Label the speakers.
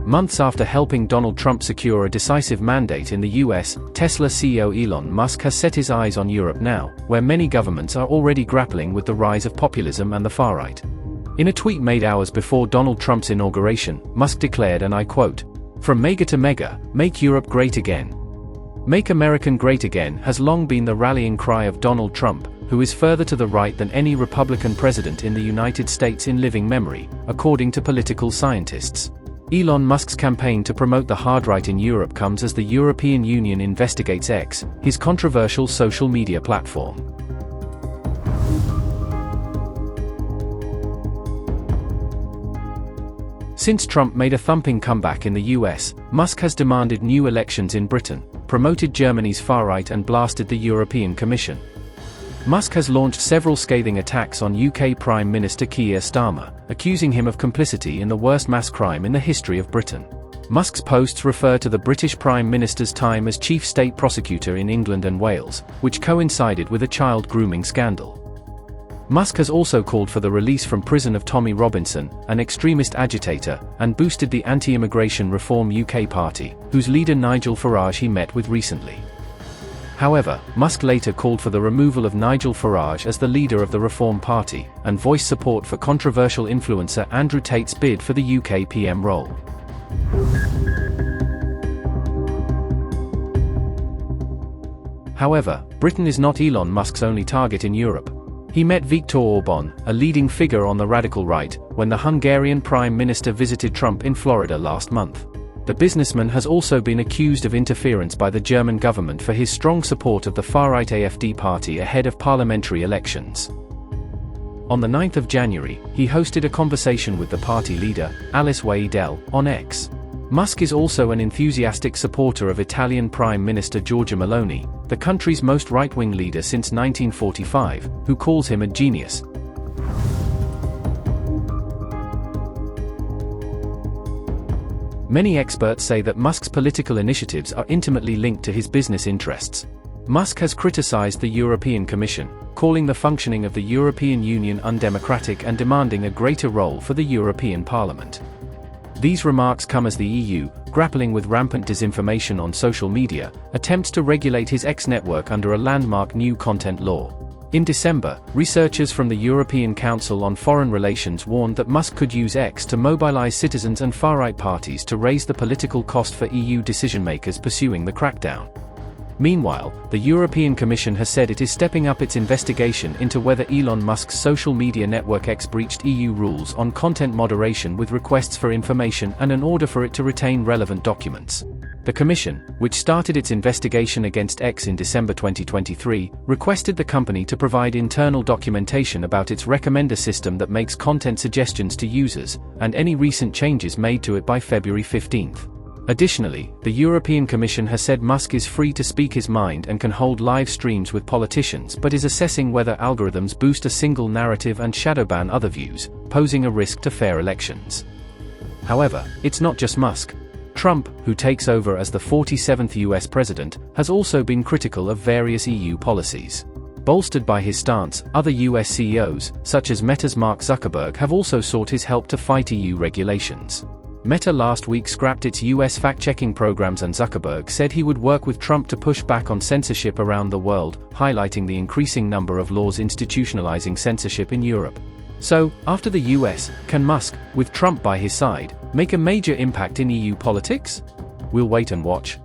Speaker 1: Months after helping Donald Trump secure a decisive mandate in the US, Tesla CEO Elon Musk has set his eyes on Europe now, where many governments are already grappling with the rise of populism and the far right. In a tweet made hours before Donald Trump's inauguration, Musk declared, and I quote, "From mega to mega, make Europe great again. Make American great again" has long been the rallying cry of Donald Trump, who is further to the right than any Republican president in the United States in living memory, according to political scientists. Elon Musk's campaign to promote the hard right in Europe comes as the European Union investigates X, his controversial social media platform. Since Trump made a thumping comeback in the US, Musk has demanded new elections in Britain, promoted Germany's far right and blasted the European Commission. Musk has launched several scathing attacks on UK Prime Minister Keir Starmer, accusing him of complicity in the worst mass crime in the history of Britain. Musk's posts refer to the British Prime Minister's time as chief state prosecutor in England and Wales, which coincided with a child grooming scandal. Musk has also called for the release from prison of Tommy Robinson, an extremist agitator, and boosted the anti-immigration Reform UK party, whose leader Nigel Farage he met with recently. However, Musk later called for the removal of Nigel Farage as the leader of the Reform Party, and voiced support for controversial influencer Andrew Tate's bid for the UK PM role. However, Britain is not Elon Musk's only target in Europe. He met Viktor Orban, a leading figure on the radical right, when the Hungarian Prime Minister visited Trump in Florida last month. The businessman has also been accused of interference by the German government for his strong support of the far-right AfD party ahead of parliamentary elections. On the 9th of January, he hosted a conversation with the party leader, Alice Weidel, on X. Musk is also an enthusiastic supporter of Italian Prime Minister Giorgia Meloni, the country's most right-wing leader since 1945, who calls him a genius. Many experts say that Musk's political initiatives are intimately linked to his business interests. Musk has criticized the European Commission, calling the functioning of the European Union undemocratic and demanding a greater role for the European Parliament. These remarks come as the EU, grappling with rampant disinformation on social media, attempts to regulate his X network under a landmark new content law. In December, researchers from the European Council on Foreign Relations warned that Musk could use X to mobilize citizens and far-right parties to raise the political cost for EU decision-makers pursuing the crackdown. Meanwhile, the European Commission has said it is stepping up its investigation into whether Elon Musk's social media network X breached EU rules on content moderation with requests for information and an order for it to retain relevant documents. The Commission, which started its investigation against X in December 2023, requested the company to provide internal documentation about its recommender system that makes content suggestions to users, and any recent changes made to it by February 15. Additionally, the European Commission has said Musk is free to speak his mind and can hold live streams with politicians, but is assessing whether algorithms boost a single narrative and shadowban other views, posing a risk to fair elections. However, it's not just Musk. Trump, who takes over as the 47th US president, has also been critical of various EU policies. Bolstered by his stance, other US CEOs, such as Meta's Mark Zuckerberg, have also sought his help to fight EU regulations. Meta last week scrapped its US fact-checking programs, and Zuckerberg said he would work with Trump to push back on censorship around the world, highlighting the increasing number of laws institutionalizing censorship in Europe. So, after the US, can Musk, with Trump by his side, make a major impact in EU politics? We'll wait and watch.